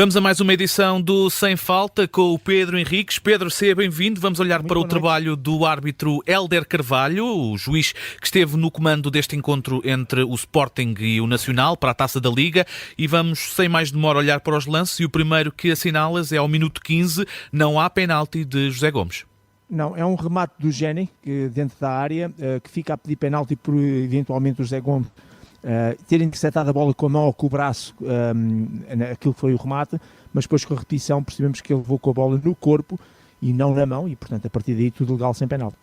Vamos a mais uma edição do Sem Falta com o Pedro Henriques. Pedro, seja bem-vindo. Vamos olhar para o trabalho do árbitro Hélder Carvalho, o juiz que esteve no comando deste encontro entre o Sporting e o Nacional para a Taça da Liga, e vamos, sem mais demora, olhar para os lances. E o primeiro que assinalas é ao minuto 15, não há penalti de José Gomes. Não, é um remate do Géni dentro da área, que fica a pedir penalti por eventualmente o José Gomes ter interceptado a bola com a mão ou com o braço, aquilo foi o remate, mas depois com a repetição percebemos que ele levou com a bola no corpo e não na mão, e portanto a partir daí tudo legal sem penalti.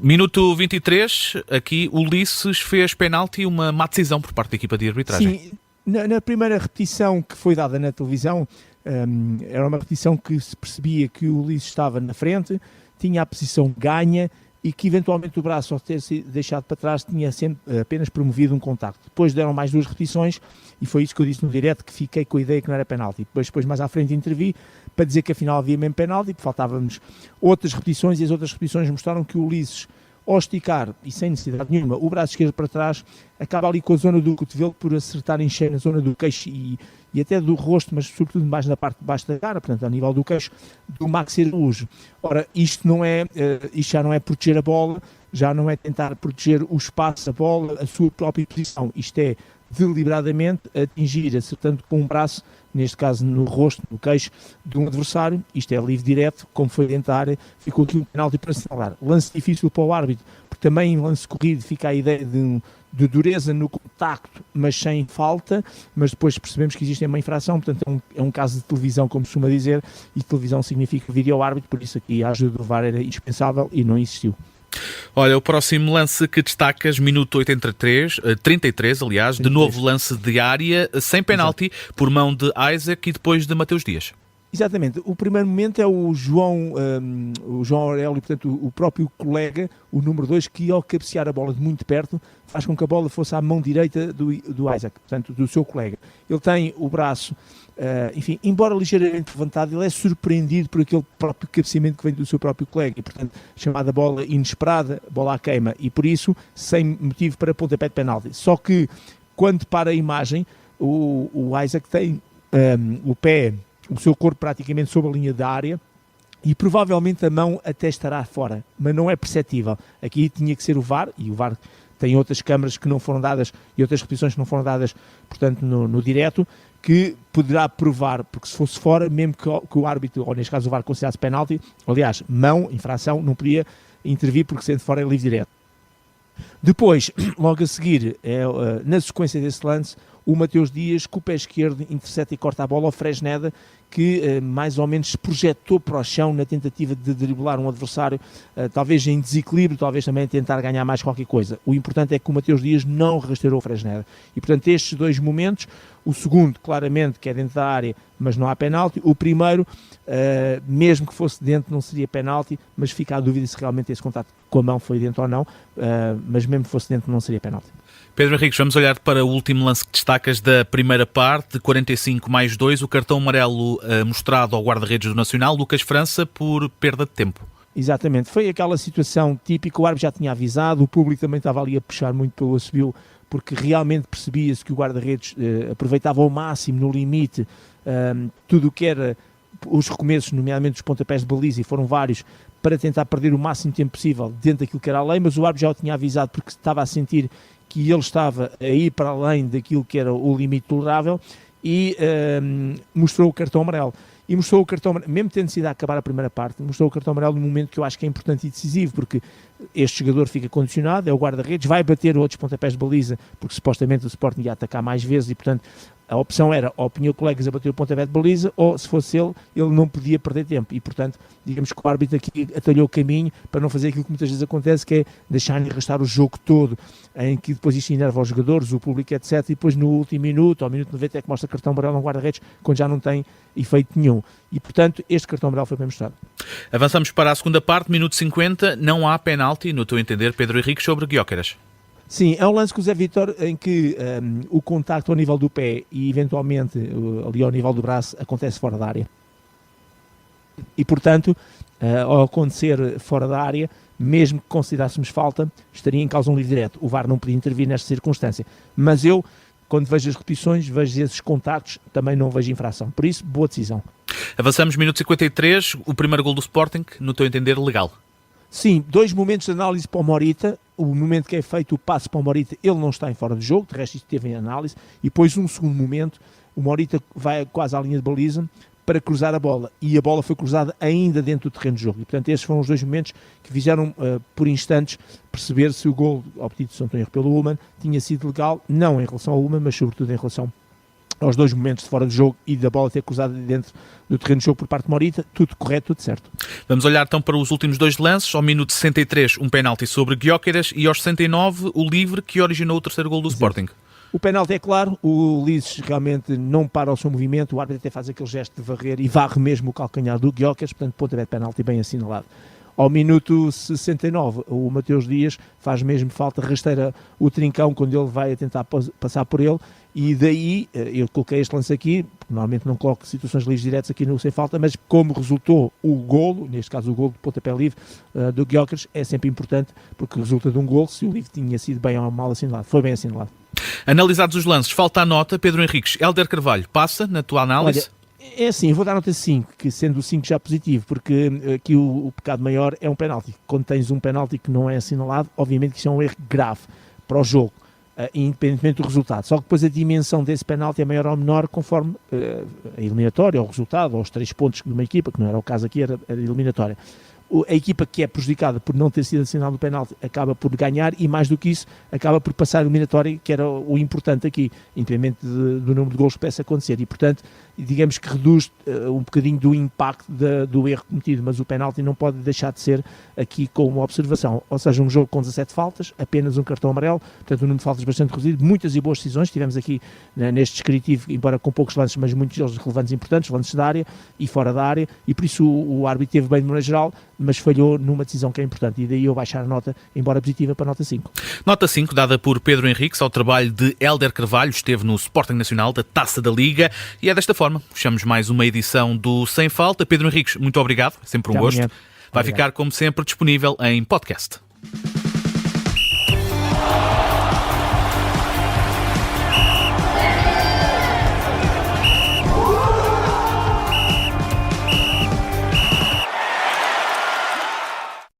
Minuto 23, aqui o Ulisses fez penalti e uma má decisão por parte da equipa de arbitragem. Sim, na primeira repetição que foi dada na televisão, era uma repetição que se percebia que o Ulisses estava na frente, tinha a posição ganha e que eventualmente o braço, ao ter sido deixado para trás, tinha sempre apenas promovido um contacto. Depois deram mais duas repetições e foi isso que eu disse no direto, que fiquei com a ideia que não era penalti. Depois mais à frente intervi para dizer que afinal havia mesmo penalti, porque faltavam-nos outras repetições, e as outras repetições mostraram que o Ulisses, ao esticar e sem necessidade nenhuma o braço esquerdo para trás, acaba ali com a zona do cotovelo por acertar em cheio na zona do queixo e até do rosto, mas sobretudo mais na parte de baixo da cara, portanto, a nível do queixo, do maxilar-lujo. Ora, isto já não é proteger a bola, já não é tentar proteger o espaço, a bola, a sua própria posição. Isto é deliberadamente atingir, acertando com um braço, neste caso no rosto, no queixo, de um adversário. Isto é livre direto, como foi dentro da área, ficou aqui um penalti para assinalar. Lance difícil para o árbitro, porque também em lance corrido fica a ideia de dureza no contacto, mas sem falta, mas depois percebemos que existe uma infração, portanto é um caso de televisão, como se costuma dizer, e televisão significa vídeo árbitro, por isso aqui a ajuda do VAR era indispensável e não existiu. Olha, o próximo lance que destacas, minuto 33, aliás, de novo lance de área, sem penalti, por mão de Isaac e depois de Mateus Dias. Exatamente, o primeiro momento é o João Aurélio, portanto o próprio colega, o número 2, que ao cabecear a bola de muito perto, faz com que a bola fosse à mão direita do Isaac, portanto do seu colega. Ele tem o braço, enfim, embora ligeiramente levantado, ele é surpreendido por aquele próprio cabeceamento que vem do seu próprio colega, e portanto chamada bola inesperada, bola à queima, e por isso sem motivo para pontapé de penalti. Só que quando para a imagem, o Isaac tem o seu corpo praticamente sobre a linha da área e provavelmente a mão até estará fora, mas não é perceptível. Aqui tinha que ser o VAR, e o VAR tem outras câmaras que não foram dadas e outras repetições que não foram dadas, portanto, no direto, que poderá provar, porque se fosse fora, mesmo que o árbitro, ou neste caso o VAR, considerasse penalti, aliás, mão, infração, não podia intervir porque sendo fora é livre direto. Depois, logo a seguir, na sequência desse lance, o Mateus Dias, com o pé esquerdo, intercepta e corta a bola ao Fresneda, que mais ou menos se projetou para o chão na tentativa de driblar um adversário, talvez em desequilíbrio, talvez também tentar ganhar mais qualquer coisa. O importante é que o Mateus Dias não rasteirou o Fresneda. E, portanto, estes dois momentos, o segundo, claramente, que é dentro da área, mas não há penalti. O primeiro, mesmo que fosse dentro, não seria penalti, mas fica a dúvida se realmente esse contato com a mão foi dentro ou não, mas mesmo que fosse dentro, não seria penalti. Pedro Henriques, vamos olhar para o último lance que destacas da primeira parte, 45+2, o cartão amarelo mostrado ao guarda-redes do Nacional, Lucas França, por perda de tempo. Exatamente, foi aquela situação típica, o árbitro já tinha avisado, o público também estava ali a puxar muito pelo assobio, porque realmente percebia-se que o guarda-redes aproveitava ao máximo, no limite, tudo o que era os recomeços, nomeadamente os pontapés de baliza, e foram vários, para tentar perder o máximo tempo possível dentro daquilo que era a lei, mas o árbitro já o tinha avisado porque estava a sentir que ele estava a ir para além daquilo que era o limite tolerável e mostrou o cartão amarelo. E mostrou o cartão amarelo, mesmo tendo sido a acabar a primeira parte, mostrou o cartão amarelo num momento que eu acho que é importante e decisivo, porque este jogador fica condicionado, é o guarda-redes, vai bater outros pontapés de baliza, porque supostamente o Sporting ia atacar mais vezes e, portanto, a opção era ou punha colegas a bater o pontapé de baliza, ou se fosse ele não podia perder tempo. E, portanto, digamos que o árbitro aqui atalhou o caminho para não fazer aquilo que muitas vezes acontece, que é deixar-lhe arrastar o jogo todo, em que depois isto enerva os jogadores, o público, etc. E depois no último minuto, ao minuto 90, é que mostra cartão amarelo a um guarda-redes, quando já não tem efeito nenhum. E, portanto, este cartão amarelo foi bem mostrado. Avançamos para a segunda parte, minuto 50, não há penalti, no teu entender, Pedro Henriques, sobre Gyökeres. Sim, é um lance com o Zé Vítor em que o contacto ao nível do pé e eventualmente ali ao nível do braço acontece fora da área. E portanto, ao acontecer fora da área, mesmo que considerássemos falta, estaria em causa um livre direto. O VAR não podia intervir nesta circunstância. Mas eu quando vejo as repetições, vejo esses contactos, também não vejo infração. Por isso, boa decisão. Avançamos, minuto 53, o primeiro gol do Sporting, no teu entender, legal. Sim, 2 momentos de análise para o Morita. O momento que é feito o passe para o Morita, ele não está em fora de jogo, de resto isto teve em análise. E depois um segundo momento, o Morita vai quase à linha de baliza para cruzar a bola. E a bola foi cruzada ainda dentro do terreno de jogo. E portanto esses foram os 2 momentos que fizeram, por instantes, perceber se o gol obtido de São Tomé pelo Ullmann tinha sido legal, não em relação ao Ullmann, mas sobretudo em relação aos 2 momentos de fora de jogo e da bola ter cruzada dentro do terreno de jogo por parte de Morita. Tudo correto, tudo certo. Vamos olhar então para os últimos 2 lances. Ao minuto 63, um penalti sobre Gyökeres e aos 69, o livre que originou o terceiro gol do Sporting. O penalti é claro, o Lises realmente não para o seu movimento, o árbitro até faz aquele gesto de varrer e varre mesmo o calcanhar do Gyökeres, portanto pontapé de penalti bem assinalado. Ao minuto 69, o Mateus Dias faz mesmo falta, rasteira o Trincão quando ele vai a tentar passar por ele, e daí eu coloquei este lance aqui, porque normalmente não coloco situações livres diretos aqui no sem falta, mas como resultou o golo, neste caso o golo de pontapé livre do Gyökeres, é sempre importante, porque resulta de um golo, se o livre tinha sido bem ou mal assinalado, foi bem assinalado. Analisados os lances, falta a nota. Pedro Henriques, Hélder Carvalho, passa na tua análise? Olha, é assim, eu vou dar nota 5, que sendo o 5 já positivo, porque aqui o pecado maior é um penalti. Quando tens um penalti que não é assinalado, obviamente que isso é um erro grave para o jogo, independentemente do resultado. Só que depois a dimensão desse penalti é maior ou menor conforme a eliminatória, ou o resultado, ou os 3 pontos de uma equipa, que não era o caso aqui, era eliminatória. A equipa que é prejudicada por não ter sido assinalado o penalti acaba por ganhar e, mais do que isso, acaba por passar a eliminatória, que era o importante aqui, independente do número de gols que possa acontecer. E, portanto, digamos que reduz um bocadinho do impacto do erro cometido, mas o penalti não pode deixar de ser aqui com uma observação. Ou seja, um jogo com 17 faltas, apenas um cartão amarelo, portanto um número de faltas bastante reduzido, muitas e boas decisões, tivemos aqui neste descritivo, embora com poucos lances, mas muitos deles relevantes e importantes, lances da área e fora da área, e por isso o árbitro teve bem de maneira geral, mas falhou numa decisão que é importante, e daí eu baixar a nota, embora positiva, para a nota 5. Nota 5, dada por Pedro Henriques ao trabalho de Hélder Carvalho, esteve no Sporting Nacional da Taça da Liga, e é desta forma, fechamos mais uma edição do Sem Falta. Pedro Henriques, muito obrigado, é sempre um gosto. Vai ficar, como sempre, disponível em podcast.